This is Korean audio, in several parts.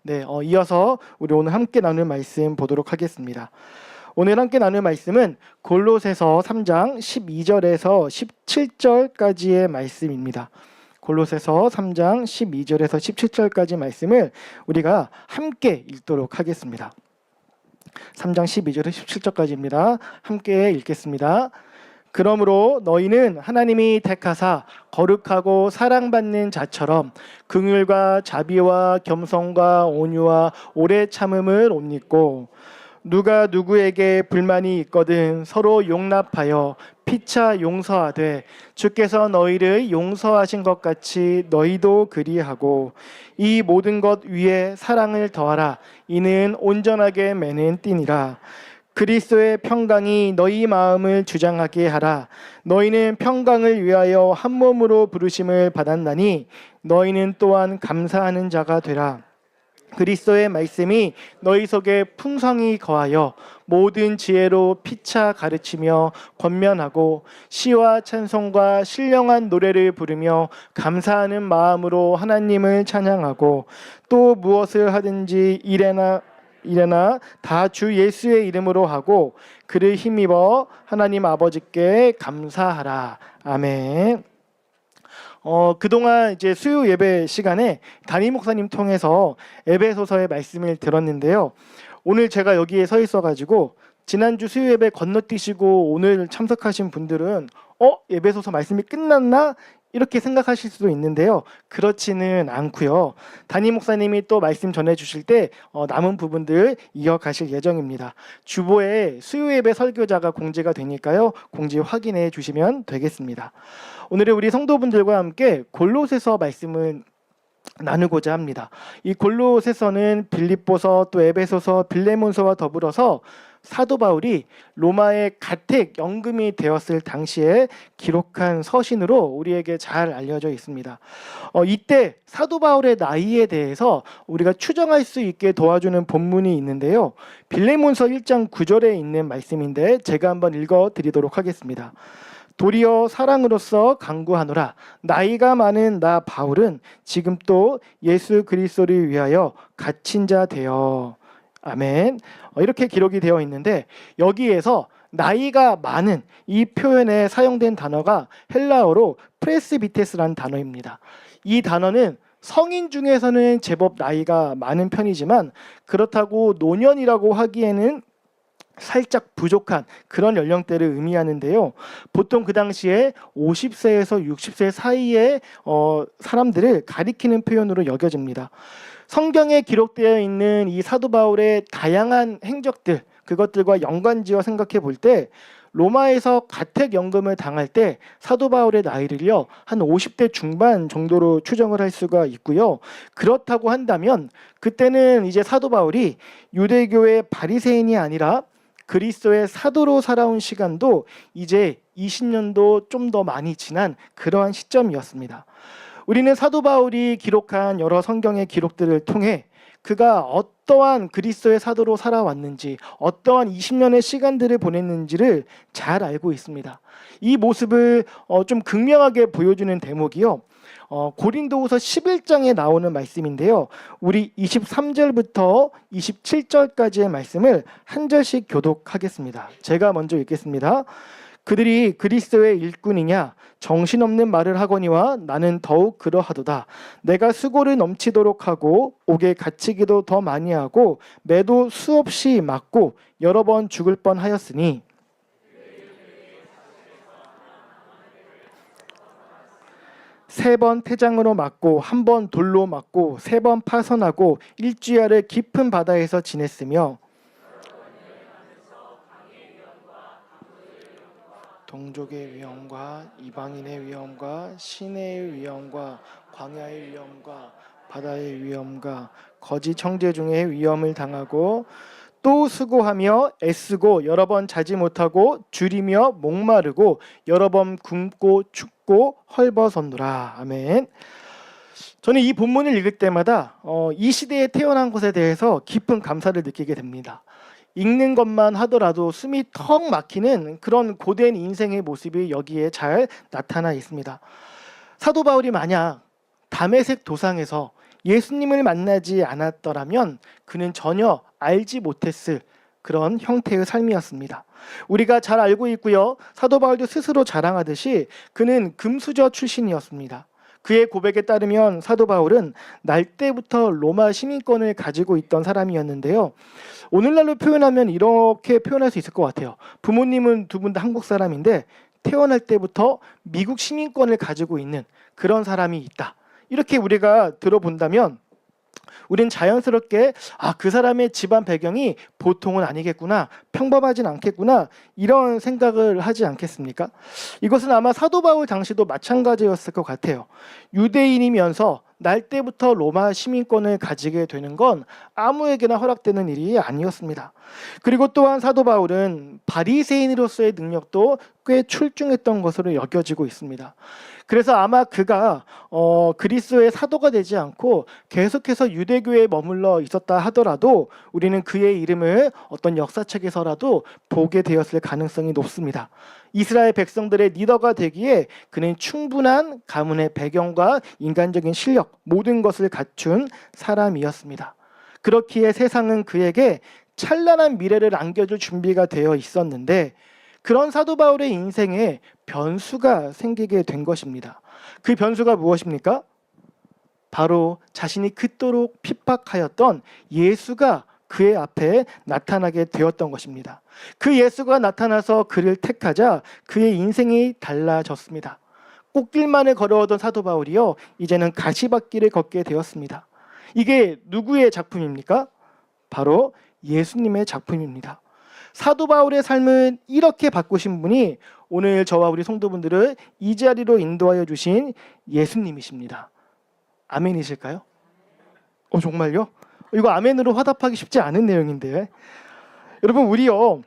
네, 이어서 우리 오늘 함께 나눌 말씀 보도록 하겠습니다. 오늘 함께 나눌 말씀은 골로새서 3장 12절에서 17절까지의 말씀입니다. 골로새서 3장 12절에서 17절까지 말씀을 우리가 함께 읽도록 하겠습니다. 3장 12절에서 17절까지입니다. 함께 읽겠습니다. 그러므로 너희는 하나님이 택하사 거룩하고 사랑받는 자처럼 긍휼과 자비와 겸손과 온유와 오래 참음을 옷 입고 누가 누구에게 불만이 있거든 서로 용납하여 피차 용서하되 주께서 너희를 용서하신 것 같이 너희도 그리하고 이 모든 것 위에 사랑을 더하라. 이는 온전하게 매는 띠니라. 그리스도의 평강이 너희 마음을 주장하게 하라. 너희는 평강을 위하여 한 몸으로 부르심을 받았나니 너희는 또한 감사하는 자가 되라. 그리스도의 말씀이 너희 속에 풍성히 거하여 모든 지혜로 피차 가르치며 권면하고 시와 찬송과 신령한 노래를 부르며 감사하는 마음으로 하나님을 찬양하고 또 무엇을 하든지 일에나 다 주 예수의 이름으로 하고 그를 힘입어 하나님 아버지께 감사하라. 아멘. 그동안 이제 수요 예배 시간에 담임 목사님 통해서 에베소서의 말씀을 들었는데요. 오늘 제가 여기에 서 있어가지고 지난주 수요 예배 건너뛰시고 오늘 참석하신 분들은 에베소서 말씀이 끝났나? 이렇게 생각하실 수도 있는데요. 그렇지는 않고요. 담임 목사님이 또 말씀 전해주실 때 남은 부분들 이어가실 예정입니다. 주보에 수요 예배 설교자가 공지가 되니까요. 공지 확인해 주시면 되겠습니다. 오늘은 우리 성도분들과 함께 골로새서 말씀을 나누고자 합니다. 이 골로새서는 빌립보서 또 에베소서 빌레몬서와 더불어서 사도 바울이 로마의 가택 연금이 되었을 당시에 기록한 서신으로 우리에게 잘 알려져 있습니다. 이때 사도 바울의 나이에 대해서 우리가 추정할 수 있게 도와주는 본문이 있는데요. 빌레몬서 1장 9절에 있는 말씀인데 제가 한번 읽어드리도록 하겠습니다. 도리어 사랑으로서 강구하노라. 나이가 많은 나 바울은 지금 또 예수 그리스도를 위하여 갇힌 자 되어. 아멘. 이렇게 기록이 되어 있는데 여기에서 나이가 많은 이 표현에 사용된 단어가 헬라어로 프레스비테스라는 단어입니다. 이 단어는 성인 중에서는 제법 나이가 많은 편이지만 그렇다고 노년이라고 하기에는 살짝 부족한 그런 연령대를 의미하는데요. 보통 그 당시에 50세에서 60세 사이의 사람들을 가리키는 표현으로 여겨집니다. 성경에 기록되어 있는 이 사도 바울의 다양한 행적들, 그것들과 연관지어 생각해 볼 때 로마에서 가택연금을 당할 때 사도 바울의 나이를요 한 50대 중반 정도로 추정을 할 수가 있고요. 그렇다고 한다면 그때는 이제 사도 바울이 유대교의 바리새인이 아니라 그리스도의 사도로 살아온 시간도 이제 20년도 좀 더 많이 지난 그러한 시점이었습니다. 우리는 사도 바울이 기록한 여러 성경의 기록들을 통해 그가 어떠한 그리스도의 사도로 살아왔는지 어떠한 20년의 시간들을 보냈는지를 잘 알고 있습니다. 이 모습을 좀 극명하게 보여주는 대목이요. 고린도후서 11장에 나오는 말씀인데요. 우리 23절부터 27절까지의 말씀을 한 절씩 교독하겠습니다. 제가 먼저 읽겠습니다. 그들이 그리스도의 일꾼이냐 정신없는 말을 하거니와 나는 더욱 그러하도다. 내가 수고를 넘치도록 하고 옥에 갇히기도 더 많이 하고 매도 수없이 맞고 여러 번 죽을 뻔하였으니 세 번 태장으로 맞고 한 번 돌로 맞고 세 번 파선하고 일주야를 깊은 바다에서 지냈으며 동족의 위험과 이방인의 위험과 시내의 위험과 광야의 위험과 바다의 위험과 거짓 형제 중에 위험을 당하고 또 수고하며 애쓰고 여러 번 자지 못하고 줄이며 목마르고 여러 번 굶고 춥고 헐벗었노라. 아멘. 저는 이 본문을 읽을 때마다 이 시대에 태어난 것에 대해서 깊은 감사를 느끼게 됩니다. 읽는 것만 하더라도 숨이 턱 막히는 그런 고된 인생의 모습이 여기에 잘 나타나 있습니다. 사도 바울이 만약 다메섹 도상에서 예수님을 만나지 않았더라면 그는 전혀 알지 못했을 그런 형태의 삶이었습니다. 우리가 잘 알고 있고요. 사도 바울도 스스로 자랑하듯이 그는 금수저 출신이었습니다. 그의 고백에 따르면 사도 바울은 날 때부터 로마 시민권을 가지고 있던 사람이었는데요. 오늘날로 표현하면 이렇게 표현할 수 있을 것 같아요. 부모님은 두 분 다 한국 사람인데 태어날 때부터 미국 시민권을 가지고 있는 그런 사람이 있다. 이렇게 우리가 들어본다면 우린 자연스럽게 그 사람의 집안 배경이 보통은 아니겠구나, 평범하진 않겠구나, 이런 생각을 하지 않겠습니까? 이것은 아마 사도 바울 당시도 마찬가지였을 것 같아요. 유대인이면서 날 때부터 로마 시민권을 가지게 되는 건 아무에게나 허락되는 일이 아니었습니다. 그리고 또한 사도 바울은 바리새인으로서의 능력도 꽤 출중했던 것으로 여겨지고 있습니다. 그래서 아마 그가 그리스도의 사도가 되지 않고 계속해서 유대교에 머물러 있었다 하더라도 우리는 그의 이름을 어떤 역사책에서라도 보게 되었을 가능성이 높습니다. 이스라엘 백성들의 리더가 되기에 그는 충분한 가문의 배경과 인간적인 실력, 모든 것을 갖춘 사람이었습니다. 그렇기에 세상은 그에게 찬란한 미래를 안겨줄 준비가 되어 있었는데 그런 사도 바울의 인생에 변수가 생기게 된 것입니다. 그 변수가 무엇입니까? 바로 자신이 그토록 핍박하였던 예수가 그의 앞에 나타나게 되었던 것입니다. 그 예수가 나타나서 그를 택하자 그의 인생이 달라졌습니다. 꽃길만을 걸어오던 사도 바울이요, 이제는 가시밭길을 걷게 되었습니다. 이게 누구의 작품입니까? 바로 예수님의 작품입니다. 사도 바울의 삶은 이렇게 바꾸신 분이 오늘 저와 우리 성도분들을 이 자리로 인도하여 주신 예수님이십니다. 아멘이실까요? 정말요? 이거 아멘으로 화답하기 쉽지 않은 내용인데, 여러분 우리요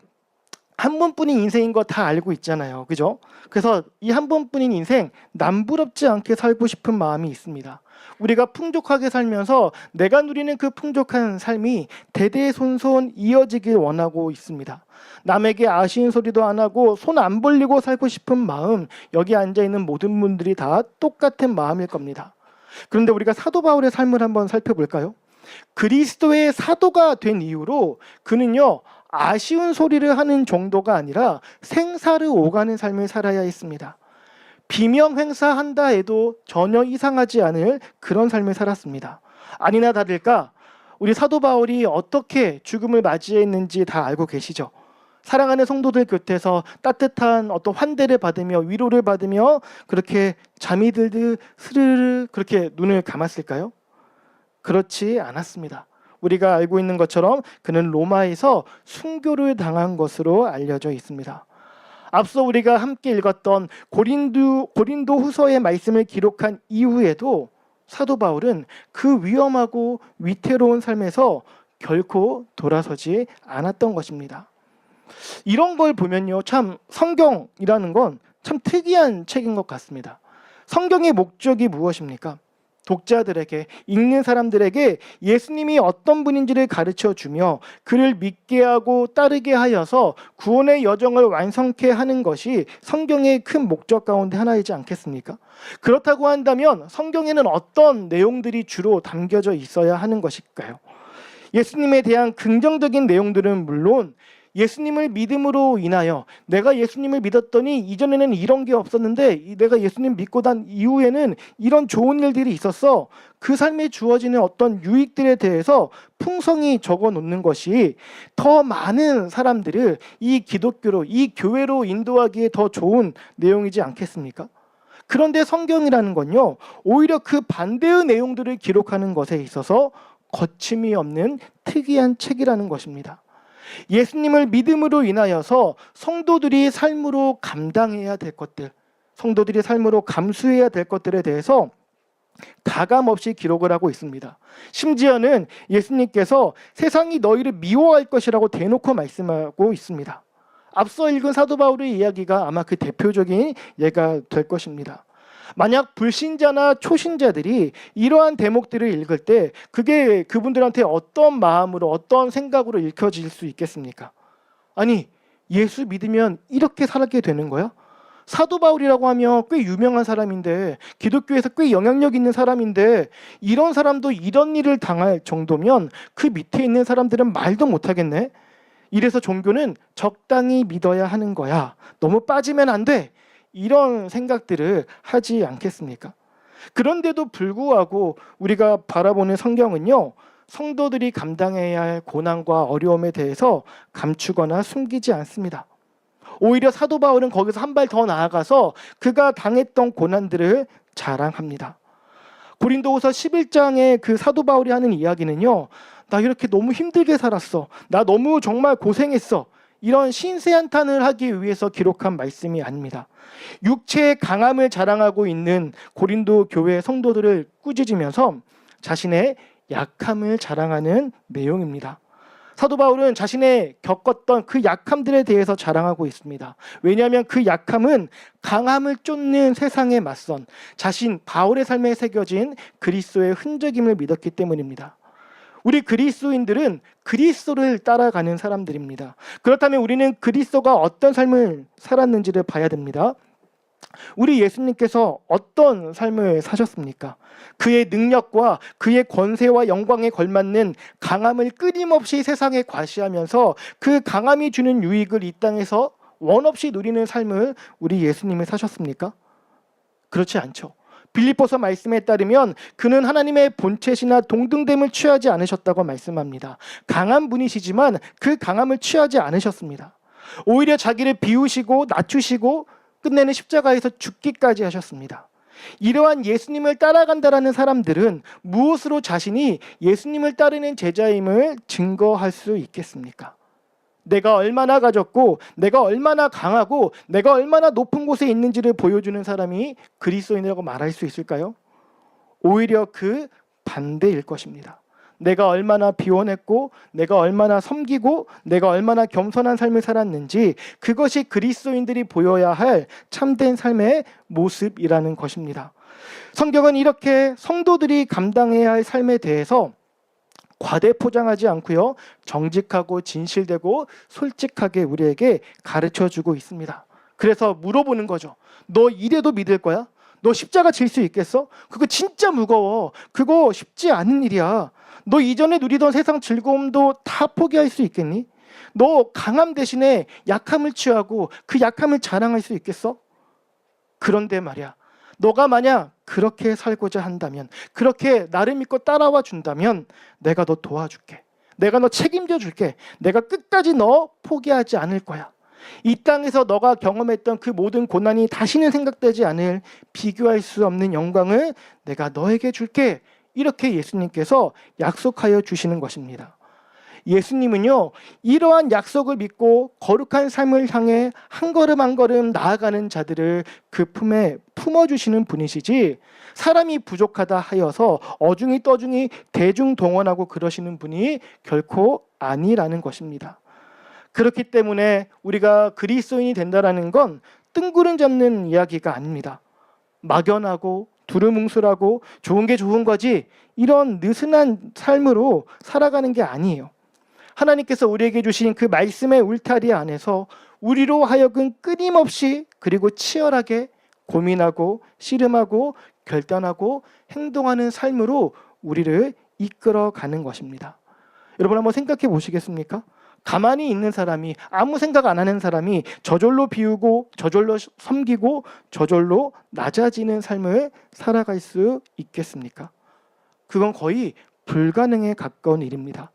한 번뿐인 인생인 거 다 알고 있잖아요, 그죠? 그래서 이 한 번뿐인 인생 남부럽지 않게 살고 싶은 마음이 있습니다. 우리가 풍족하게 살면서 내가 누리는 그 풍족한 삶이 대대손손 이어지길 원하고 있습니다. 남에게 아쉬운 소리도 안 하고 손 안 벌리고 살고 싶은 마음, 여기 앉아있는 모든 분들이 다 똑같은 마음일 겁니다. 그런데 우리가 사도 바울의 삶을 한번 살펴볼까요? 그리스도의 사도가 된 이후로 그는요 아쉬운 소리를 하는 정도가 아니라 생사를 오가는 삶을 살아야 했습니다. 비명 행사한다 해도 전혀 이상하지 않을 그런 삶을 살았습니다. 아니나 다를까 우리 사도 바울이 어떻게 죽음을 맞이했는지 다 알고 계시죠? 사랑하는 성도들 곁에서 따뜻한 어떤 환대를 받으며 위로를 받으며 그렇게 잠이 들듯 스르르 그렇게 눈을 감았을까요? 그렇지 않았습니다. 우리가 알고 있는 것처럼 그는 로마에서 순교를 당한 것으로 알려져 있습니다. 앞서 우리가 함께 읽었던 고린도 후서의 말씀을 기록한 이후에도 사도 바울은 그 위험하고 위태로운 삶에서 결코 돌아서지 않았던 것입니다. 이런 걸 보면요, 참 성경이라는 건 참 특이한 책인 것 같습니다. 성경의 목적이 무엇입니까? 독자들에게, 읽는 사람들에게 예수님이 어떤 분인지를 가르쳐주며 그를 믿게 하고 따르게 하여서 구원의 여정을 완성케 하는 것이 성경의 큰 목적 가운데 하나이지 않겠습니까? 그렇다고 한다면 성경에는 어떤 내용들이 주로 담겨져 있어야 하는 것일까요? 예수님에 대한 긍정적인 내용들은 물론 예수님을 믿음으로 인하여 내가 예수님을 믿었더니 이전에는 이런 게 없었는데 내가 예수님 믿고 난 이후에는 이런 좋은 일들이 있었어. 그 삶에 주어지는 어떤 유익들에 대해서 풍성히 적어 놓는 것이 더 많은 사람들을 이 기독교로, 이 교회로 인도하기에 더 좋은 내용이지 않겠습니까? 그런데 성경이라는 건요, 오히려 그 반대의 내용들을 기록하는 것에 있어서 거침이 없는 특이한 책이라는 것입니다. 예수님을 믿음으로 인하여서 성도들이 삶으로 감당해야 될 것들, 성도들이 삶으로 감수해야 될 것들에 대해서 가감없이 기록을 하고 있습니다. 심지어는 예수님께서 세상이 너희를 미워할 것이라고 대놓고 말씀하고 있습니다. 앞서 읽은 사도 바울의 이야기가 아마 그 대표적인 예가 될 것입니다. 만약 불신자나 초신자들이 이러한 대목들을 읽을 때 그게 그분들한테 어떤 마음으로 어떤 생각으로 읽혀질 수 있겠습니까? 아니, 예수 믿으면 이렇게 살게 되는 거야? 사도 바울이라고 하면 꽤 유명한 사람인데, 기독교에서 꽤 영향력 있는 사람인데, 이런 사람도 이런 일을 당할 정도면 그 밑에 있는 사람들은 말도 못하겠네. 이래서 종교는 적당히 믿어야 하는 거야, 너무 빠지면 안 돼, 이런 생각들을 하지 않겠습니까? 그런데도 불구하고 우리가 바라보는 성경은요, 성도들이 감당해야 할 고난과 어려움에 대해서 감추거나 숨기지 않습니다. 오히려 사도 바울은 거기서 한 발 더 나아가서 그가 당했던 고난들을 자랑합니다. 고린도후서 11장에 그 사도 바울이 하는 이야기는요, 나 이렇게 너무 힘들게 살았어, 나 너무 정말 고생했어, 이런 신세한탄을 하기 위해서 기록한 말씀이 아닙니다. 육체의 강함을 자랑하고 있는 고린도 교회 성도들을 꾸짖으면서 자신의 약함을 자랑하는 내용입니다. 사도 바울은 자신의 겪었던 그 약함들에 대해서 자랑하고 있습니다. 왜냐하면 그 약함은 강함을 쫓는 세상에 맞선 자신 바울의 삶에 새겨진 그리스도의 흔적임을 믿었기 때문입니다. 우리 그리스도인들은 그리스도를 따라가는 사람들입니다. 그렇다면 우리는 그리스도가 어떤 삶을 살았는지를 봐야 됩니다. 우리 예수님께서 어떤 삶을 사셨습니까? 그의 능력과 그의 권세와 영광에 걸맞는 강함을 끊임없이 세상에 과시하면서 그 강함이 주는 유익을 이 땅에서 원없이 누리는 삶을 우리 예수님이 사셨습니까? 그렇지 않죠. 빌립보서 말씀에 따르면 그는 하나님의 본체시나 동등됨을 취하지 않으셨다고 말씀합니다. 강한 분이시지만 그 강함을 취하지 않으셨습니다. 오히려 자기를 비우시고 낮추시고 끝내는 십자가에서 죽기까지 하셨습니다. 이러한 예수님을 따라간다라는 사람들은 무엇으로 자신이 예수님을 따르는 제자임을 증거할 수 있겠습니까? 내가 얼마나 가졌고 내가 얼마나 강하고 내가 얼마나 높은 곳에 있는지를 보여주는 사람이 그리스도인이라고 말할 수 있을까요? 오히려 그 반대일 것입니다. 내가 얼마나 비원했고 내가 얼마나 섬기고 내가 얼마나 겸손한 삶을 살았는지, 그것이 그리스도인들이 보여야 할 참된 삶의 모습이라는 것입니다. 성경은 이렇게 성도들이 감당해야 할 삶에 대해서 과대 포장하지 않고요, 정직하고 진실되고 솔직하게 우리에게 가르쳐주고 있습니다. 그래서 물어보는 거죠. 너 이래도 믿을 거야? 너 십자가 질 수 있겠어? 그거 진짜 무거워. 그거 쉽지 않은 일이야. 너 이전에 누리던 세상 즐거움도 다 포기할 수 있겠니? 너 강함 대신에 약함을 취하고 그 약함을 자랑할 수 있겠어? 그런데 말이야, 너가 만약 그렇게 살고자 한다면, 그렇게 나를 믿고 따라와 준다면 내가 너 도와줄게. 내가 너 책임져 줄게. 내가 끝까지 너 포기하지 않을 거야. 이 땅에서 너가 경험했던 그 모든 고난이 다시는 생각되지 않을 비교할 수 없는 영광을 내가 너에게 줄게. 이렇게 예수님께서 약속하여 주시는 것입니다. 예수님은요, 이러한 약속을 믿고 거룩한 삶을 향해 한 걸음 한 걸음 나아가는 자들을 그 품에 품어주시는 분이시지, 사람이 부족하다 하여서 어중이 떠중이 대중동원하고 그러시는 분이 결코 아니라는 것입니다. 그렇기 때문에 우리가 그리스도인이 된다라는 건 뜬구름 잡는 이야기가 아닙니다. 막연하고 두루뭉술하고 좋은 게 좋은 거지, 이런 느슨한 삶으로 살아가는 게 아니에요. 하나님께서 우리에게 주신 그 말씀의 울타리 안에서 우리로 하여금 끊임없이 그리고 치열하게 고민하고 씨름하고 결단하고 행동하는 삶으로 우리를 이끌어가는 것입니다. 여러분 한번 생각해 보시겠습니까? 가만히 있는 사람이, 아무 생각 안 하는 사람이 저절로 비우고 저절로 섬기고 저절로 낮아지는 삶을 살아갈 수 있겠습니까? 그건 거의 불가능에 가까운 일입니다.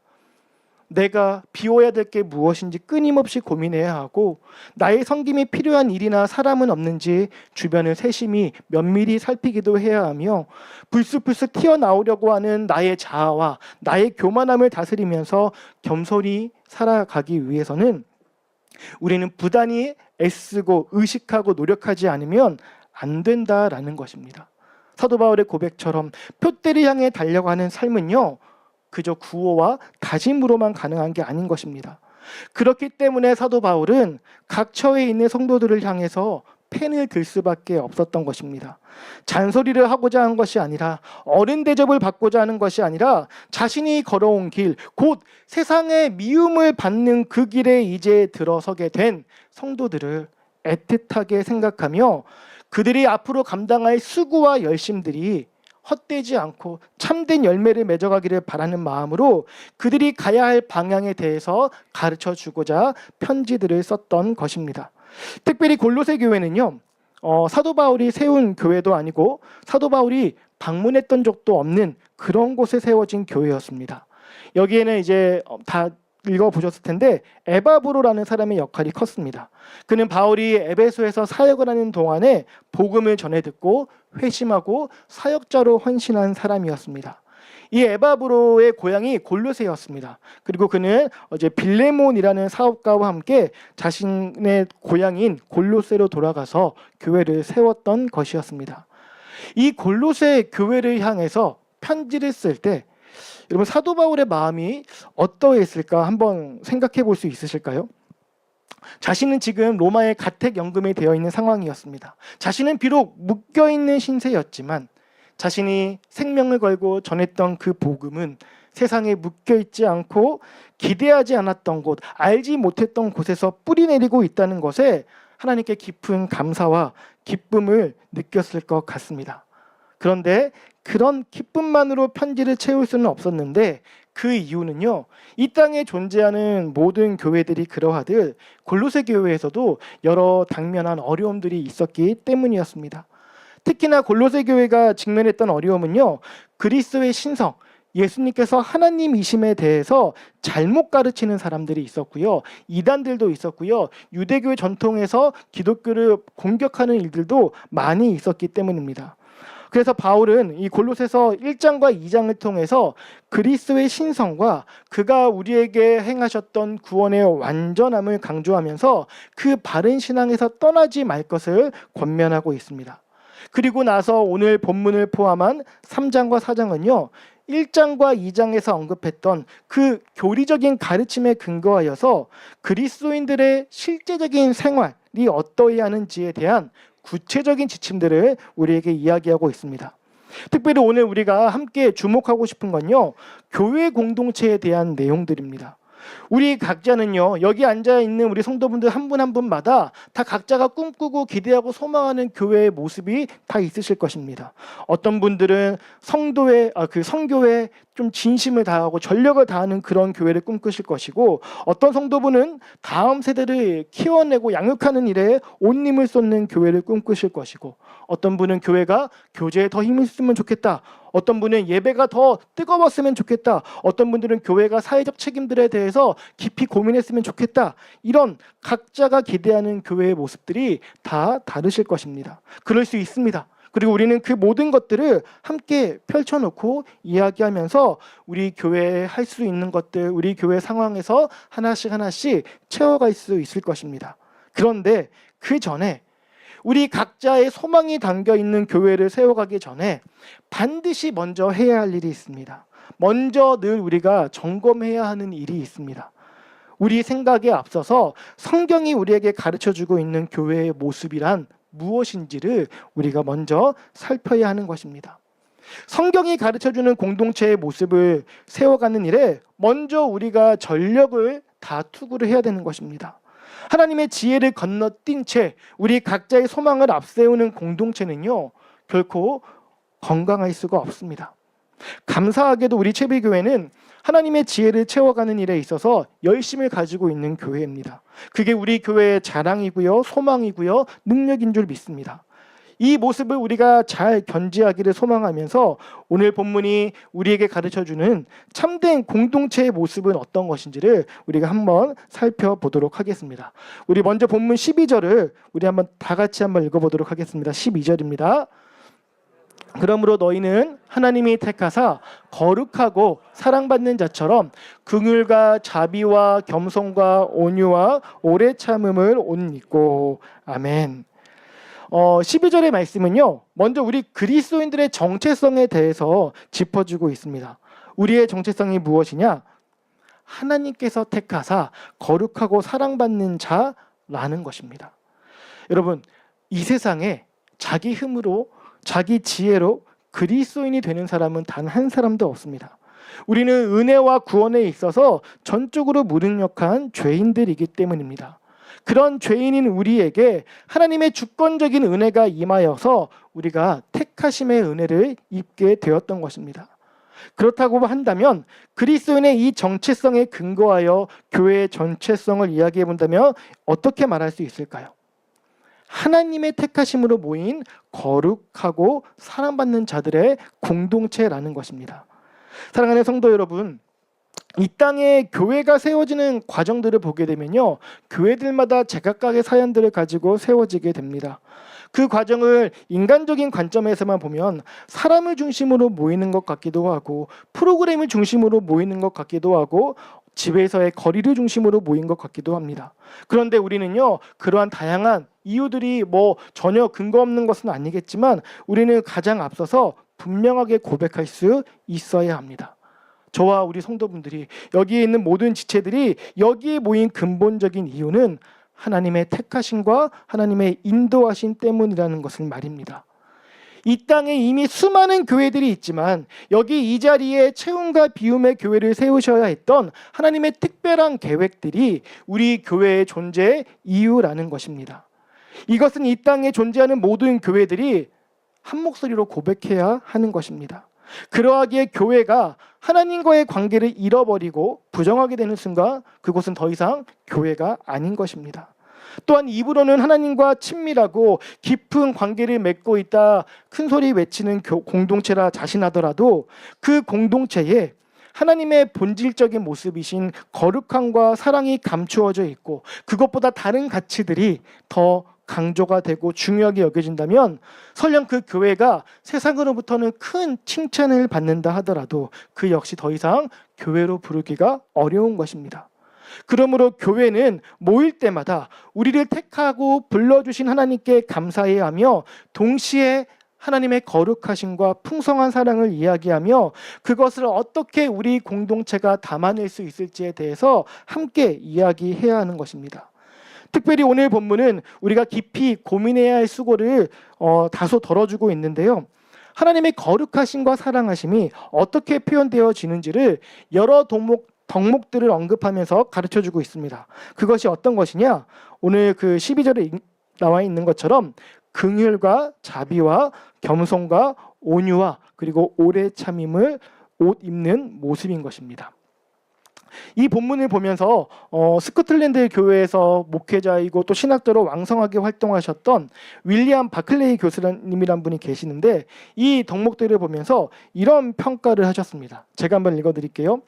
내가 비워야 될 게 무엇인지 끊임없이 고민해야 하고, 나의 섬김이 필요한 일이나 사람은 없는지 주변을 세심히 면밀히 살피기도 해야 하며, 불쑥불쑥 튀어나오려고 하는 나의 자아와 나의 교만함을 다스리면서 겸손히 살아가기 위해서는 우리는 부단히 애쓰고 의식하고 노력하지 않으면 안 된다라는 것입니다. 사도 바울의 고백처럼 표대를 향해 달려가는 삶은요, 그저 구호와 다짐으로만 가능한 게 아닌 것입니다. 그렇기 때문에 사도 바울은 각 처에 있는 성도들을 향해서 펜을 들 수밖에 없었던 것입니다. 잔소리를 하고자 한 것이 아니라, 어른 대접을 받고자 하는 것이 아니라, 자신이 걸어온 길, 곧 세상의 미움을 받는 그 길에 이제 들어서게 된 성도들을 애틋하게 생각하며 그들이 앞으로 감당할 수고와 열심들이 헛되지 않고 참된 열매를 맺어가기를 바라는 마음으로 그들이 가야 할 방향에 대해서 가르쳐 주고자 편지들을 썼던 것입니다. 특별히 골로새 교회는요, 사도 바울이 세운 교회도 아니고 사도 바울이 방문했던 적도 없는 그런 곳에 세워진 교회였습니다. 여기에는 이제 다 읽어보셨을 텐데 에바브로라는 사람의 역할이 컸습니다. 그는 바울이 에베소에서 사역을 하는 동안에 복음을 전해 듣고 회심하고 사역자로 헌신한 사람이었습니다. 이 에바브로의 고향이 골로새였습니다. 그리고 그는 이제 빌레몬이라는 사업가와 함께 자신의 고향인 골로새로 돌아가서 교회를 세웠던 것이었습니다. 이 골로새 교회를 향해서 편지를 쓸 때 여러분 사도 바울의 마음이 어떠했을까 한번 생각해 볼 수 있으실까요? 자신은 지금 로마의 가택연금이 되어 있는 상황이었습니다. 자신은 비록 묶여있는 신세였지만 자신이 생명을 걸고 전했던 그 복음은 세상에 묶여있지 않고 기대하지 않았던 곳, 알지 못했던 곳에서 뿌리내리고 있다는 것에 하나님께 깊은 감사와 기쁨을 느꼈을 것 같습니다. 그런데 그런 기쁨만으로 편지를 채울 수는 없었는데 그 이유는요, 이 땅에 존재하는 모든 교회들이 그러하듯 골로새 교회에서도 여러 당면한 어려움들이 있었기 때문이었습니다. 특히나 골로새 교회가 직면했던 어려움은요, 그리스도의 신성, 예수님께서 하나님이심에 대해서 잘못 가르치는 사람들이 있었고요, 이단들도 있었고요, 유대교 전통에서 기독교를 공격하는 일들도 많이 있었기 때문입니다. 그래서 바울은 이 골로새서 1장과 2장을 통해서 그리스도의 신성과 그가 우리에게 행하셨던 구원의 완전함을 강조하면서 그 바른 신앙에서 떠나지 말 것을 권면하고 있습니다. 그리고 나서 오늘 본문을 포함한 3장과 4장은요, 1장과 2장에서 언급했던 그 교리적인 가르침에 근거하여서 그리스도인들의 실제적인 생활이 어떠해야 하는지에 대한 구체적인 지침들을 우리에게 이야기하고 있습니다. 특별히 오늘 우리가 함께 주목하고 싶은 건요, 교회 공동체에 대한 내용들입니다. 우리 각자는요, 여기 앉아있는 우리 성도분들 한 분 한 분마다 다 각자가 꿈꾸고 기대하고 소망하는 교회의 모습이 다 있으실 것입니다. 어떤 분들은 성교에 좀 진심을 다하고 전력을 다하는 그런 교회를 꿈꾸실 것이고, 어떤 성도분은 다음 세대를 키워내고 양육하는 일에 온 힘을 쏟는 교회를 꿈꾸실 것이고, 어떤 분은 교회가 교제에 더 힘을 쓰면 좋겠다, 어떤 분은 예배가 더 뜨거웠으면 좋겠다, 어떤 분들은 교회가 사회적 책임들에 대해서 깊이 고민했으면 좋겠다, 이런 각자가 기대하는 교회의 모습들이 다 다르실 것입니다. 그럴 수 있습니다. 그리고 우리는 그 모든 것들을 함께 펼쳐놓고 이야기하면서 우리 교회에 할 수 있는 것들, 우리 교회 상황에서 하나씩 채워갈 수 있을 것입니다. 그런데 그 전에 우리 각자의 소망이 담겨있는 교회를 세워가기 전에 반드시 먼저 해야 할 일이 있습니다. 먼저 늘 우리가 점검해야 하는 일이 있습니다. 우리 생각에 앞서서 성경이 우리에게 가르쳐주고 있는 교회의 모습이란 무엇인지를 우리가 먼저 살펴야 하는 것입니다. 성경이 가르쳐주는 공동체의 모습을 세워가는 일에 먼저 우리가 전력을 다 투구를 해야 되는 것입니다. 하나님의 지혜를 건너뛴 채 우리 각자의 소망을 앞세우는 공동체는요, 결코 건강할 수가 없습니다. 감사하게도 우리 채비교회는 하나님의 지혜를 채워가는 일에 있어서 열심을 가지고 있는 교회입니다. 그게 우리 교회의 자랑이고요, 소망이고요, 능력인 줄 믿습니다. 이 모습을 우리가 잘 견지하기를 소망하면서 오늘 본문이 우리에게 가르쳐주는 참된 공동체의 모습은 어떤 것인지를 우리가 한번 살펴보도록 하겠습니다. 우리 먼저 본문 12절을 우리 한번 다 같이 한번 읽어보도록 하겠습니다. 12절입니다. 그러므로 너희는 하나님이 택하사 거룩하고 사랑받는 자처럼 긍휼과 자비와 겸손과 온유와 오래 참음을 옷 입고. 아멘. 12절의 말씀은요, 먼저 우리 그리스도인들의 정체성에 대해서 짚어주고 있습니다. 우리의 정체성이 무엇이냐? 하나님께서 택하사 거룩하고 사랑받는 자라는 것입니다. 여러분, 이 세상에 자기 힘으로, 자기 지혜로 그리스도인이 되는 사람은 단 한 사람도 없습니다. 우리는 은혜와 구원에 있어서 전적으로 무능력한 죄인들이기 때문입니다. 그런 죄인인 우리에게 하나님의 주권적인 은혜가 임하여서 우리가 택하심의 은혜를 입게 되었던 것입니다. 그렇다고 한다면 그리스도인의 이 정체성에 근거하여 교회의 전체성을 이야기해 본다면 어떻게 말할 수 있을까요? 하나님의 택하심으로 모인 거룩하고 사랑받는 자들의 공동체라는 것입니다. 사랑하는 성도 여러분, 이 땅에 교회가 세워지는 과정들을 보게 되면요, 교회들마다 제각각의 사연들을 가지고 세워지게 됩니다. 그 과정을 인간적인 관점에서만 보면 사람을 중심으로 모이는 것 같기도 하고, 프로그램을 중심으로 모이는 것 같기도 하고, 집에서의 거리를 중심으로 모인 것 같기도 합니다. 그런데 우리는요, 그러한 다양한 이유들이 전혀 근거 없는 것은 아니겠지만 우리는 가장 앞서서 분명하게 고백할 수 있어야 합니다. 저와 우리 성도분들이, 여기에 있는 모든 지체들이 여기에 모인 근본적인 이유는 하나님의 택하심과 하나님의 인도하심 때문이라는 것을 말입니다. 이 땅에 이미 수많은 교회들이 있지만 여기 이 자리에 채움과 비움의 교회를 세우셔야 했던 하나님의 특별한 계획들이 우리 교회의 존재의 이유라는 것입니다. 이것은 이 땅에 존재하는 모든 교회들이 한 목소리로 고백해야 하는 것입니다. 그러하기에 교회가 하나님과의 관계를 잃어버리고 부정하게 되는 순간 그곳은 더 이상 교회가 아닌 것입니다. 또한 입으로는 하나님과 친밀하고 깊은 관계를 맺고 있다 큰소리 외치는 공동체라 자신하더라도 그 공동체에 하나님의 본질적인 모습이신 거룩함과 사랑이 감추어져 있고 그것보다 다른 가치들이 더 강조가 되고 중요하게 여겨진다면 설령 그 교회가 세상으로부터는 큰 칭찬을 받는다 하더라도 그 역시 더 이상 교회로 부르기가 어려운 것입니다. 그러므로 교회는 모일 때마다 우리를 택하고 불러주신 하나님께 감사해야 하며 동시에 하나님의 거룩하심과 풍성한 사랑을 이야기하며 그것을 어떻게 우리 공동체가 담아낼 수 있을지에 대해서 함께 이야기해야 하는 것입니다. 특별히 오늘 본문은 우리가 깊이 고민해야 할 수고를 다소 덜어주고 있는데요. 하나님의 거룩하심과 사랑하심이 어떻게 표현되어지는지를 여러 덕목들을 언급하면서 가르쳐주고 있습니다. 그것이 어떤 것이냐? 오늘 그 12절에 나와 있는 것처럼 긍휼과 자비와 겸손과 온유와 그리고 오래 참임을 옷 입는 모습인 것입니다. 이 본문을 보면서 스코틀랜드 교회에서 목회자이고 또 신학자로 왕성하게 활동하셨던 윌리엄 바클레이 교수님이란 분이 계시는데 이 덕목들을 보면서 이런 평가를 하셨습니다. 제가 한번 읽어드릴게요.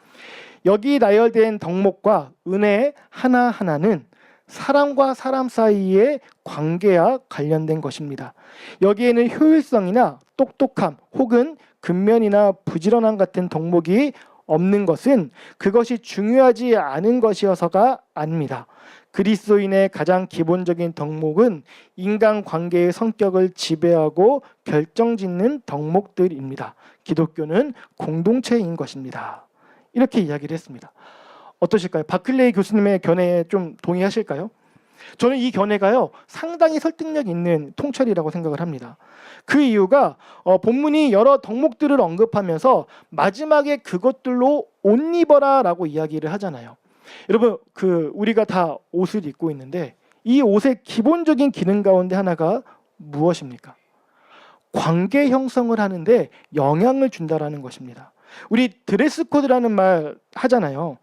여기 나열된 덕목과 은혜 하나하나는 사람과 사람 사이의 관계와 관련된 것입니다. 여기에는 효율성이나 똑똑함 혹은 근면이나 부지런함 같은 덕목이 없는 것은 그것이 중요하지 않은 것이어서가 아닙니다. 그리스도인의 가장 기본적인 덕목은 인간관계의 성격을 지배하고 결정짓는 덕목들입니다. 기독교는 공동체인 것입니다. 이렇게 이야기를 했습니다. 어떠실까요? 바클레이 교수님의 견해에 좀 동의하실까요? 저는 이 견해가요 상당히 설득력 있는 통찰이라고 생각을 합니다. 그 이유가 본문이 여러 덕목들을 언급하면서 마지막에 그것들로 옷 입어라라고 이야기를 하잖아요. 여러분 우리가 다 옷을 입고 있는데 이 옷의 기본적인 기능 가운데 하나가 무엇입니까? 관계 형성을 하는데 영향을 준다라는 것입니다. 우리 드레스 코드라는 말 하잖아요.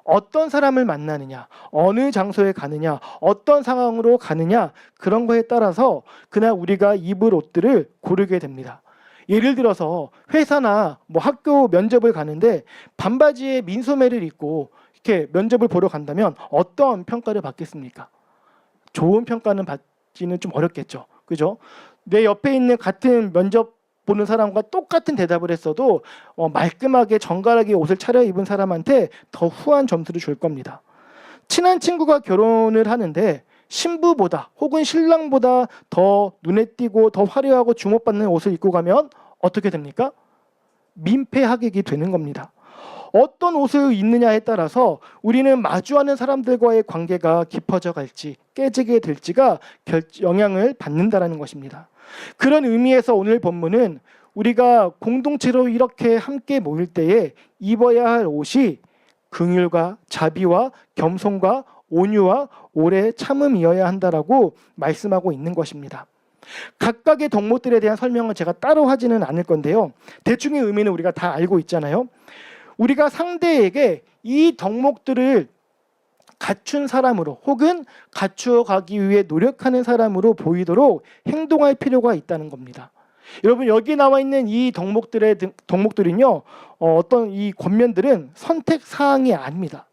어떤 사람을 만나느냐, 어느 장소에 가느냐, 어떤 상황으로 가느냐 그런 거에 따라서 그날 우리가 입을 옷들을 고르게 됩니다. 예를 들어서 회사나 학교 면접을 가는데 반바지에 민소매를 입고 이렇게 면접을 보러 간다면 어떤 평가를 받겠습니까? 좋은 평가는 받기는 좀 어렵겠죠. 그죠? 내 옆에 있는 같은 면접 보는 사람과 똑같은 대답을 했어도 말끔하게 정갈하게 옷을 차려입은 사람한테 더 후한 점수를 줄 겁니다. 친한 친구가 결혼을 하는데 신부보다 혹은 신랑보다 더 눈에 띄고 더 화려하고 주목받는 옷을 입고 가면 어떻게 됩니까? 민폐하객이 되는 겁니다. 어떤 옷을 입느냐에 따라서 우리는 마주하는 사람들과의 관계가 깊어져 갈지 깨지게 될지가 영향을 받는다는 것입니다. 그런 의미에서 오늘 본문은 우리가 공동체로 이렇게 함께 모일 때에 입어야 할 옷이 긍휼과 자비와 겸손과 온유와 오래 참음이어야 한다라고 말씀하고 있는 것입니다. 각각의 덕목들에 대한 설명은 제가 따로 하지는 않을 건데요. 대충의 의미는 우리가 다 알고 있잖아요. 우리가 상대에게 이 덕목들을 갖춘 사람으로 혹은 갖추어 가기 위해 노력하는 사람으로 보이도록 행동할 필요가 있다는 겁니다. 여러분, 여기 나와 있는 이 덕목들은요, 어떤 이 권면들은 선택 사항이 아닙니다.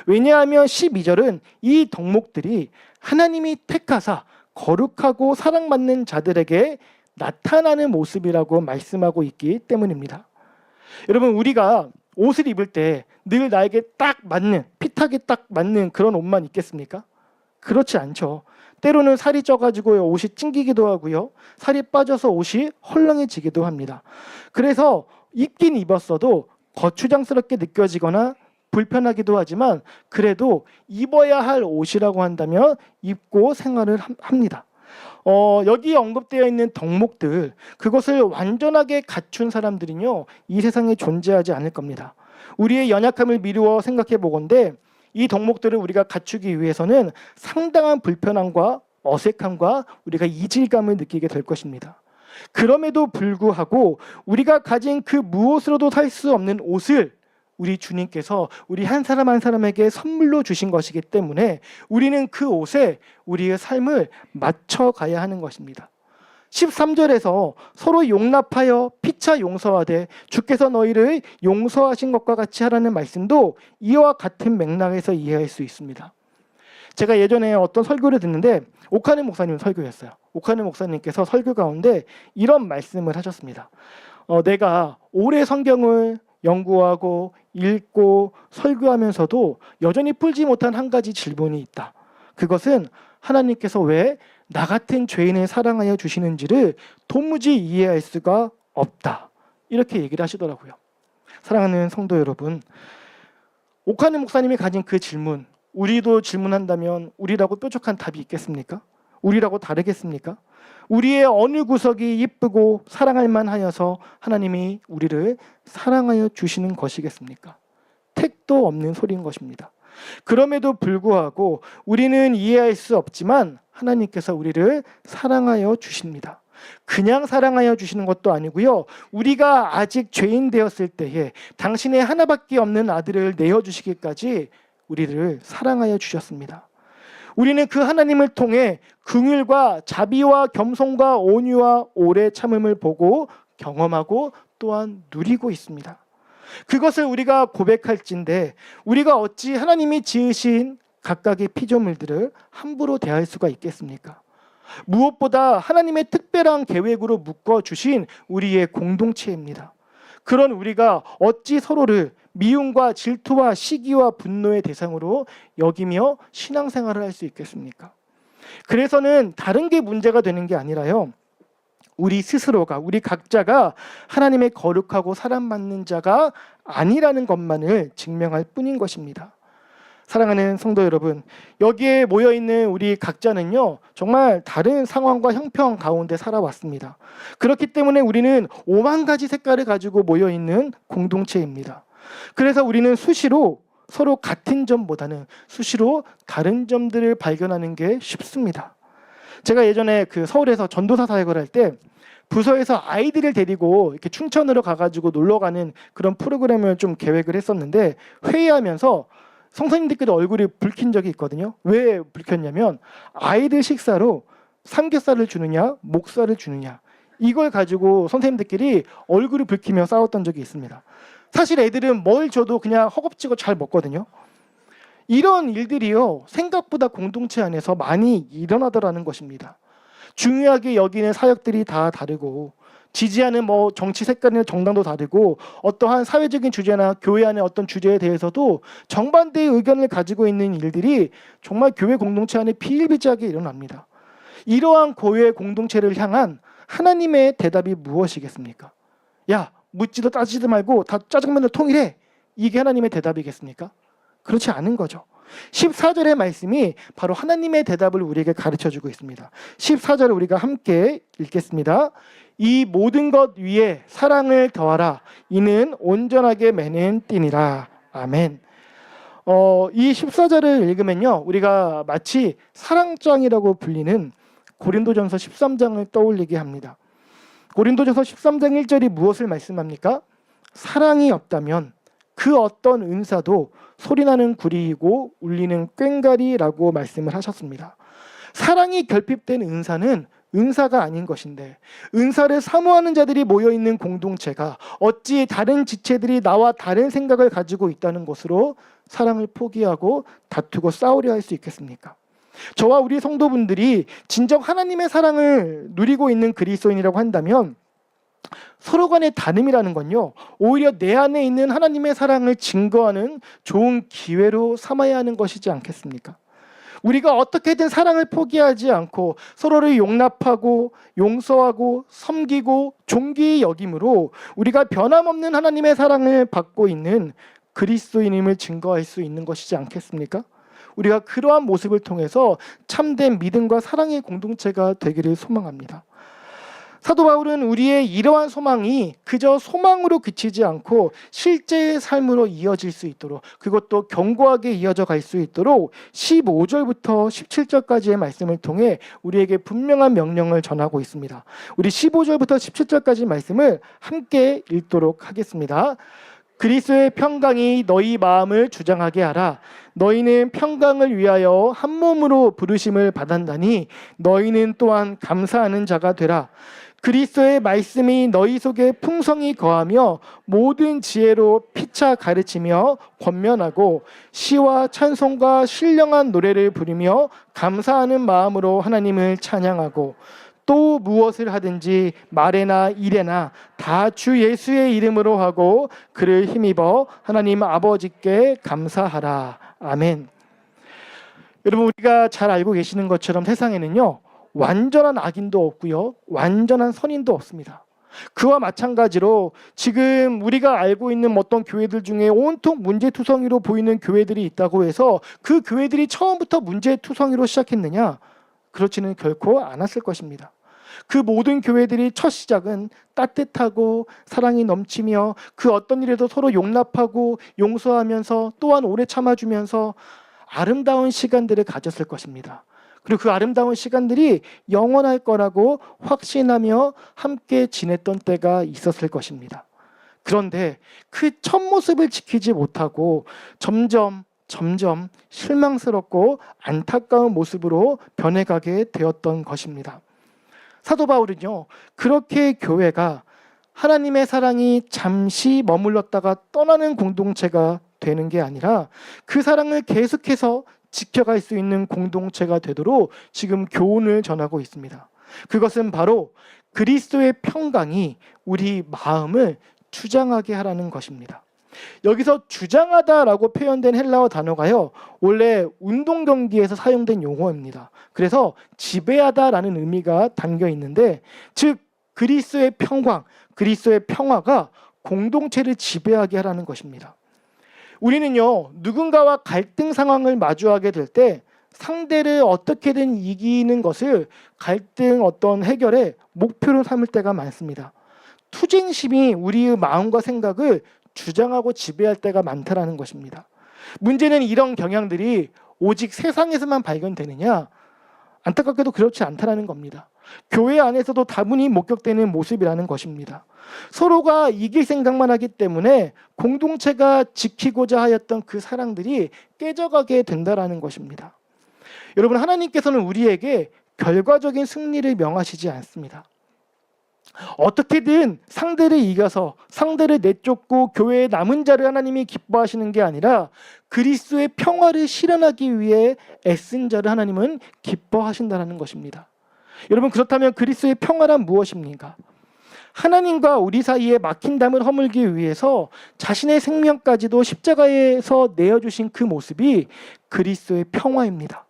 왜냐하면 12절은 이 덕목들이 하나님이 택하사 거룩하고 사랑받는 자들에게 나타나는 모습이라고 말씀하고 있기 때문입니다. 여러분, 우리가 옷을 입을 때 늘 나에게 딱 맞는, 핏하게 딱 맞는 그런 옷만 입겠습니까? 그렇지 않죠. 때로는 살이 쪄가지고 옷이 찡기기도 하고요. 살이 빠져서 옷이 헐렁해지기도 합니다. 그래서 입긴 입었어도 거추장스럽게 느껴지거나 불편하기도 하지만 그래도 입어야 할 옷이라고 한다면 입고 생활을 합니다. 여기에 언급되어 있는 덕목들, 그것을 완전하게 갖춘 사람들은요, 이 세상에 존재하지 않을 겁니다. 우리의 연약함을 미루어 생각해 보건대 이 덕목들을 우리가 갖추기 위해서는 상당한 불편함과 어색함과 우리가 이질감을 느끼게 될 것입니다. 그럼에도 불구하고 우리가 가진 그 무엇으로도 살 수 없는 옷을 우리 주님께서 우리 한 사람 한 사람에게 선물로 주신 것이기 때문에 우리는 그 옷에 우리의 삶을 맞춰가야 하는 것입니다. 13절에서 서로 용납하여 피차 용서하되 주께서 너희를 용서하신 것과 같이 하라는 말씀도 이와 같은 맥락에서 이해할 수 있습니다. 제가 예전에 어떤 설교를 듣는데 오카네 목사님 설교였어요. 오카네 목사님께서 설교 가운데 이런 말씀을 하셨습니다. 내가 오래 성경을 연구하고 읽고 설교하면서도 여전히 풀지 못한 한 가지 질문이 있다. 그것은 하나님께서 왜 나 같은 죄인을 사랑하여 주시는지를 도무지 이해할 수가 없다. 이렇게 얘기를 하시더라고요. 사랑하는 성도 여러분, 오카네 목사님이 가진 그 질문, 우리도 질문한다면 우리라고 뾰족한 답이 있겠습니까? 우리라고 다르겠습니까? 우리의 어느 구석이 이쁘고 사랑할 만하여서 하나님이 우리를 사랑하여 주시는 것이겠습니까? 택도 없는 소리인 것입니다. 그럼에도 불구하고 우리는 이해할 수 없지만 하나님께서 우리를 사랑하여 주십니다. 그냥 사랑하여 주시는 것도 아니고요. 우리가 아직 죄인 되었을 때에 당신의 하나밖에 없는 아들을 내어주시기까지 우리를 사랑하여 주셨습니다. 우리는 그 하나님을 통해 긍휼과 자비와 겸손과 온유와 오래 참음을 보고 경험하고 또한 누리고 있습니다. 그것을 우리가 고백할진데 우리가 어찌 하나님이 지으신 각각의 피조물들을 함부로 대할 수가 있겠습니까? 무엇보다 하나님의 특별한 계획으로 묶어주신 우리의 공동체입니다. 그런 우리가 어찌 서로를 미움과 질투와 시기와 분노의 대상으로 여기며 신앙생활을 할 수 있겠습니까? 그래서는 다른 게 문제가 되는 게 아니라요, 우리 스스로가, 우리 각자가 하나님의 거룩하고 사랑받는 자가 아니라는 것만을 증명할 뿐인 것입니다. 사랑하는 성도 여러분, 여기에 모여있는 우리 각자는요, 정말 다른 상황과 형편 가운데 살아왔습니다. 그렇기 때문에 우리는 5만 가지 색깔을 가지고 모여있는 공동체입니다. 그래서 우리는 수시로 서로 같은 점보다는 수시로 다른 점들을 발견하는 게 쉽습니다. 제가 예전에 서울에서 전도사 사역을 할 때 부서에서 아이들을 데리고 이렇게 춘천으로 가가지고 놀러 가는 그런 프로그램을 좀 계획을 했었는데, 회의하면서 성도님들끼리 얼굴이 붉힌 적이 있거든요. 왜 붉혔냐면 아이들 식사로 삼겹살을 주느냐 목살을 주느냐, 이걸 가지고 선생님들끼리 얼굴이 붉히며 싸웠던 적이 있습니다. 사실 애들은 뭘 줘도 그냥 허겁지겁 잘 먹거든요. 이런 일들이요, 생각보다 공동체 안에서 많이 일어나더라는 것입니다. 중요하게 여기는 사역들이 다 다르고, 지지하는 정치 색깔이나 정당도 다르고, 어떠한 사회적인 주제나 교회 안의 어떤 주제에 대해서도 정반대의 의견을 가지고 있는 일들이 정말 교회 공동체 안에 비일비재하게 일어납니다. 이러한 교회 공동체를 향한 하나님의 대답이 무엇이겠습니까? 야, 묻지도 따지지도 말고 다 짜장면을 통일해. 이게 하나님의 대답이겠습니까? 그렇지 않은 거죠. 14절의 말씀이 바로 하나님의 대답을 우리에게 가르쳐주고 있습니다. 14절을 우리가 함께 읽겠습니다. 이 모든 것 위에 사랑을 더하라. 이는 온전하게 매는 띠니라. 아멘. 이 14절을 읽으면요, 우리가 마치 사랑장이라고 불리는 고린도전서 13장을 떠올리게 합니다. 고린도전서 13장 1절이 무엇을 말씀합니까? 사랑이 없다면 그 어떤 은사도 소리나는 구리이고 울리는 꽹과리라고 말씀을 하셨습니다. 사랑이 결핍된 은사는 은사가 아닌 것인데, 은사를 사모하는 자들이 모여있는 공동체가 어찌 다른 지체들이 나와 다른 생각을 가지고 있다는 것으로 사랑을 포기하고 다투고 싸우려 할 수 있겠습니까? 저와 우리 성도분들이 진정 하나님의 사랑을 누리고 있는 그리스도인이라고 한다면 서로 간의 다름이라는 건요, 오히려 내 안에 있는 하나님의 사랑을 증거하는 좋은 기회로 삼아야 하는 것이지 않겠습니까? 우리가 어떻게든 사랑을 포기하지 않고 서로를 용납하고 용서하고 섬기고 존귀히 여김으로 우리가 변함없는 하나님의 사랑을 받고 있는 그리스도인임을 증거할 수 있는 것이지 않겠습니까? 우리가 그러한 모습을 통해서 참된 믿음과 사랑의 공동체가 되기를 소망합니다. 사도 바울은 우리의 이러한 소망이 그저 소망으로 그치지 않고 실제의 삶으로 이어질 수 있도록, 그것도 견고하게 이어져 갈 수 있도록 15절부터 17절까지의 말씀을 통해 우리에게 분명한 명령을 전하고 있습니다. 우리 15절부터 17절까지 말씀을 함께 읽도록 하겠습니다. 그리스도의 평강이 너희 마음을 주장하게 하라. 너희는 평강을 위하여 한 몸으로 부르심을 받았나니 너희는 또한 감사하는 자가 되라. 그리스도의 말씀이 너희 속에 풍성히 거하며 모든 지혜로 피차 가르치며 권면하고 시와 찬송과 신령한 노래를 부르며 감사하는 마음으로 하나님을 찬양하고, 또 무엇을 하든지 말에나 일에나 다 주 예수의 이름으로 하고 그를 힘입어 하나님 아버지께 감사하라. 아멘. 여러분, 우리가 잘 알고 계시는 것처럼 세상에는요, 완전한 악인도 없고요, 완전한 선인도 없습니다. 그와 마찬가지로 지금 우리가 알고 있는 어떤 교회들 중에 온통 문제투성이로 보이는 교회들이 있다고 해서 그 교회들이 처음부터 문제투성이로 시작했느냐? 그렇지는 결코 않았을 것입니다. 그 모든 교회들이 첫 시작은 따뜻하고 사랑이 넘치며 그 어떤 일에도 서로 용납하고 용서하면서 또한 오래 참아주면서 아름다운 시간들을 가졌을 것입니다. 그리고 그 아름다운 시간들이 영원할 거라고 확신하며 함께 지냈던 때가 있었을 것입니다. 그런데 그 첫 모습을 지키지 못하고 점점 실망스럽고 안타까운 모습으로 변해가게 되었던 것입니다. 사도 바울은요, 그렇게 교회가 하나님의 사랑이 잠시 머물렀다가 떠나는 공동체가 되는 게 아니라 그 사랑을 계속해서 지켜갈 수 있는 공동체가 되도록 지금 교훈을 전하고 있습니다. 그것은 바로 그리스도의 평강이 우리 마음을 주장하게 하라는 것입니다. 여기서 주장하다라고 표현된 헬라어 단어가요, 원래 운동 경기에서 사용된 용어입니다. 그래서 지배하다라는 의미가 담겨 있는데, 즉 그리스도의 평강, 그리스도의 평화가 공동체를 지배하게 하라는 것입니다. 우리는요, 누군가와 갈등 상황을 마주하게 될 때 상대를 어떻게든 이기는 것을 갈등 어떤 해결의 목표로 삼을 때가 많습니다. 투쟁심이 우리의 마음과 생각을 주장하고 지배할 때가 많다라는 것입니다. 문제는 이런 경향들이 오직 세상에서만 발견되느냐? 안타깝게도 그렇지 않다라는 겁니다. 교회 안에서도 다분히 목격되는 모습이라는 것입니다. 서로가 이길 생각만 하기 때문에 공동체가 지키고자 하였던 그 사랑들이 깨져가게 된다라는 것입니다. 여러분, 하나님께서는 우리에게 결과적인 승리를 명하시지 않습니다. 어떻게든 상대를 이겨서 상대를 내쫓고 교회의 남은 자를 하나님이 기뻐하시는 게 아니라 그리스도의 평화를 실현하기 위해 애쓴 자를 하나님은 기뻐하신다는 것입니다. 여러분, 그렇다면 그리스도의 평화란 무엇입니까? 하나님과 우리 사이에 막힌 담을 허물기 위해서 자신의 생명까지도 십자가에서 내어주신 그 모습이 그리스도의 평화입니다.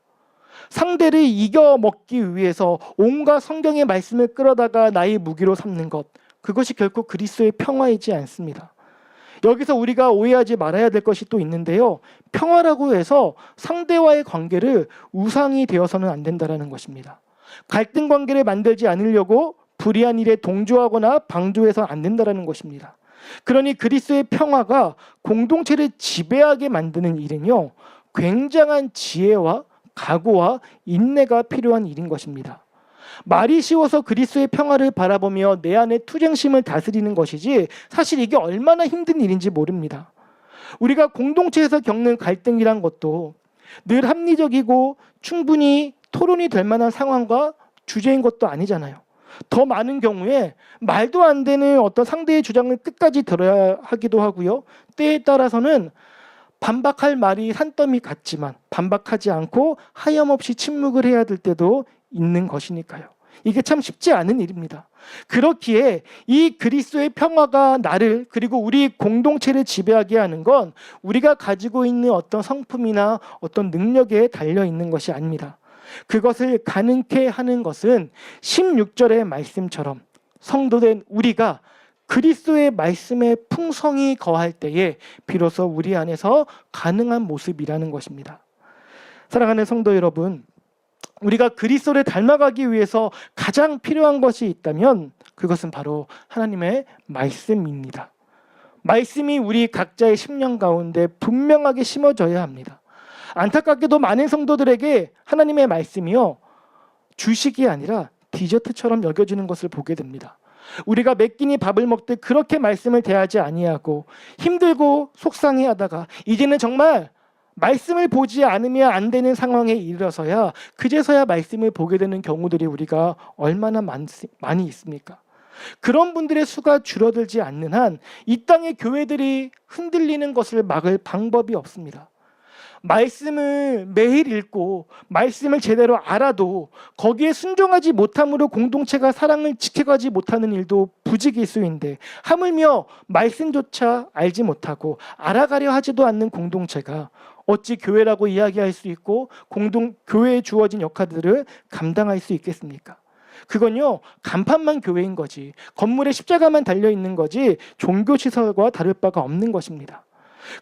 상대를 이겨먹기 위해서 온갖 성경의 말씀을 끌어다가 나의 무기로 삼는 것, 그것이 결코 그리스도의 평화이지 않습니다. 여기서 우리가 오해하지 말아야 될 것이 또 있는데요, 평화라고 해서 상대와의 관계를 우상이 되어서는 안 된다는 것입니다. 갈등 관계를 만들지 않으려고 불의한 일에 동조하거나 방조해서 안 된다는 것입니다. 그러니 그리스도의 평화가 공동체를 지배하게 만드는 일은요, 굉장한 지혜와 각오와 인내가 필요한 일인 것입니다. 말이 쉬워서 그리스도의 평화를 바라보며 내 안의 투쟁심을 다스리는 것이지 사실 이게 얼마나 힘든 일인지 모릅니다. 우리가 공동체에서 겪는 갈등이란 것도 늘 합리적이고 충분히 토론이 될 만한 상황과 주제인 것도 아니잖아요. 더 많은 경우에 말도 안 되는 어떤 상대의 주장을 끝까지 들어야 하기도 하고요. 때에 따라서는 반박할 말이 산더미 같지만 반박하지 않고 하염없이 침묵을 해야 될 때도 있는 것이니까요. 이게 참 쉽지 않은 일입니다. 그렇기에 이 그리스도의 평화가 나를 그리고 우리 공동체를 지배하게 하는 건 우리가 가지고 있는 어떤 성품이나 어떤 능력에 달려 있는 것이 아닙니다. 그것을 가능케 하는 것은 16절의 말씀처럼 성도된 우리가 그리스도의 말씀에 풍성이 거할 때에 비로소 우리 안에서 가능한 모습이라는 것입니다. 사랑하는 성도 여러분, 우리가 그리스도를 닮아가기 위해서 가장 필요한 것이 있다면 그것은 바로 하나님의 말씀입니다. 말씀이 우리 각자의 심령 가운데 분명하게 심어져야 합니다. 안타깝게도 많은 성도들에게 하나님의 말씀이요, 주식이 아니라 디저트처럼 여겨지는 것을 보게 됩니다. 우리가 몇 끼니 밥을 먹듯 그렇게 말씀을 대하지 아니하고 힘들고 속상해하다가 이제는 정말 말씀을 보지 않으면 안 되는 상황에 이르러서야 그제서야 말씀을 보게 되는 경우들이 우리가 얼마나 많이 있습니까? 그런 분들의 수가 줄어들지 않는 한 이 땅의 교회들이 흔들리는 것을 막을 방법이 없습니다. 말씀을 매일 읽고 말씀을 제대로 알아도 거기에 순종하지 못함으로 공동체가 사랑을 지켜가지 못하는 일도 부지기수인데, 하물며 말씀조차 알지 못하고 알아가려 하지도 않는 공동체가 어찌 교회라고 이야기할 수 있고 교회에 주어진 역할들을 감당할 수 있겠습니까? 그건요, 간판만 교회인 거지, 건물에 십자가만 달려있는 거지 종교시설과 다를 바가 없는 것입니다.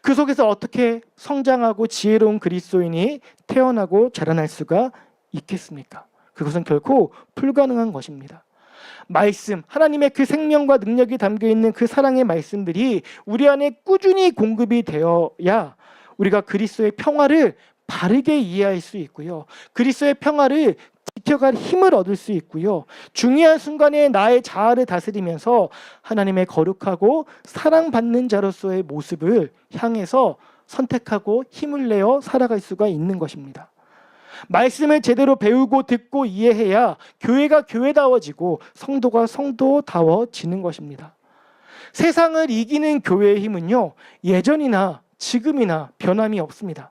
그 속에서 어떻게 성장하고 지혜로운 그리스도인이 태어나고 자라날 수가 있겠습니까? 그것은 결코 불가능한 것입니다. 말씀, 하나님의 그 생명과 능력이 담겨있는 그 사랑의 말씀들이 우리 안에 꾸준히 공급이 되어야 우리가 그리스도의 평화를 바르게 이해할 수 있고요, 그리스도의 평화를 지켜갈 힘을 얻을 수 있고요, 중요한 순간에 나의 자아를 다스리면서 하나님의 거룩하고 사랑받는 자로서의 모습을 향해서 선택하고 힘을 내어 살아갈 수가 있는 것입니다. 말씀을 제대로 배우고 듣고 이해해야 교회가 교회다워지고 성도가 성도다워지는 것입니다. 세상을 이기는 교회의 힘은요, 예전이나 지금이나 변함이 없습니다.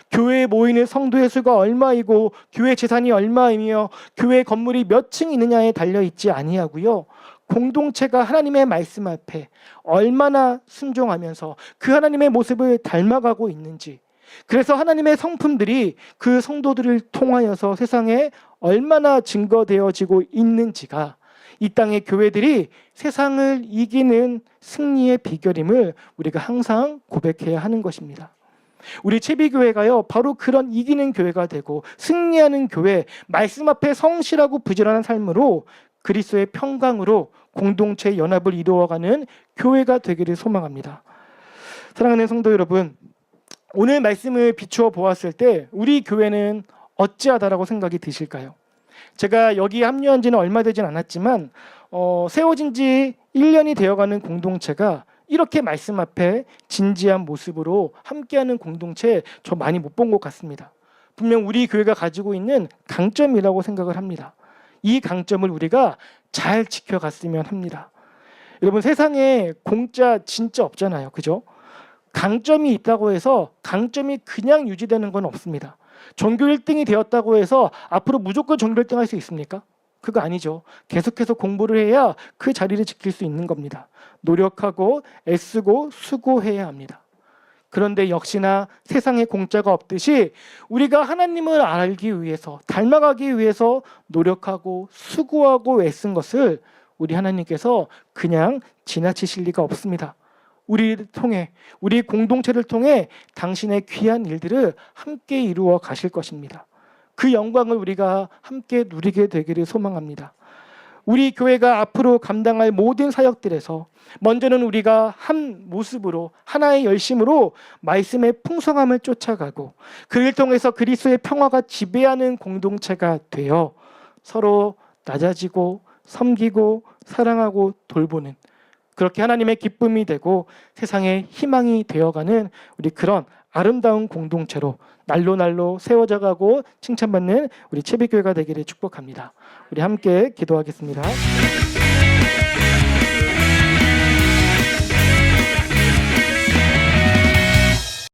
교회에 모이는 성도의 수가 얼마이고 교회 재산이 얼마이며 교회 건물이 몇 층 있느냐에 달려있지 아니하고요, 공동체가 하나님의 말씀 앞에 얼마나 순종하면서 그 하나님의 모습을 닮아가고 있는지, 그래서 하나님의 성품들이 그 성도들을 통하여서 세상에 얼마나 증거되어지고 있는지가 이 땅의 교회들이 세상을 이기는 승리의 비결임을 우리가 항상 고백해야 하는 것입니다. 우리 채비교회가요, 바로 그런 이기는 교회가 되고 승리하는 교회, 말씀 앞에 성실하고 부지런한 삶으로 그리스도의 평강으로 공동체 연합을 이루어가는 교회가 되기를 소망합니다. 사랑하는 성도 여러분, 오늘 말씀을 비추어 보았을 때 우리 교회는 어찌하다라고 생각이 드실까요? 제가 여기 합류한 지는 얼마 되진 않았지만 세워진 지 1년이 되어가는 공동체가 이렇게 말씀 앞에 진지한 모습으로 함께하는 공동체 저 많이 못 본 것 같습니다. 분명 우리 교회가 가지고 있는 강점이라고 생각을 합니다. 이 강점을 우리가 잘 지켜갔으면 합니다. 여러분, 세상에 공짜 진짜 없잖아요, 그죠? 강점이 있다고 해서 강점이 그냥 유지되는 건 없습니다. 전교 1등이 되었다고 해서 앞으로 무조건 전교 1등 할 수 있습니까? 그거 아니죠. 계속해서 공부를 해야 그 자리를 지킬 수 있는 겁니다. 노력하고 애쓰고 수고해야 합니다. 그런데 역시나 세상에 공짜가 없듯이 우리가 하나님을 알기 위해서, 닮아가기 위해서 노력하고 수고하고 애쓴 것을 우리 하나님께서 그냥 지나치실 리가 없습니다. 우리를 통해, 우리 공동체를 통해 당신의 귀한 일들을 함께 이루어 가실 것입니다. 그 영광을 우리가 함께 누리게 되기를 소망합니다. 우리 교회가 앞으로 감당할 모든 사역들에서 먼저는 우리가 한 모습으로 하나의 열심으로 말씀의 풍성함을 쫓아가고 그를 통해서 그리스도의 평화가 지배하는 공동체가 되어 서로 낮아지고 섬기고 사랑하고 돌보는, 그렇게 하나님의 기쁨이 되고 세상의 희망이 되어가는 우리 그런 아름다운 공동체로 날로 세워져가고 칭찬받는 우리 채비교회가 되기를 축복합니다. 우리 함께 기도하겠습니다.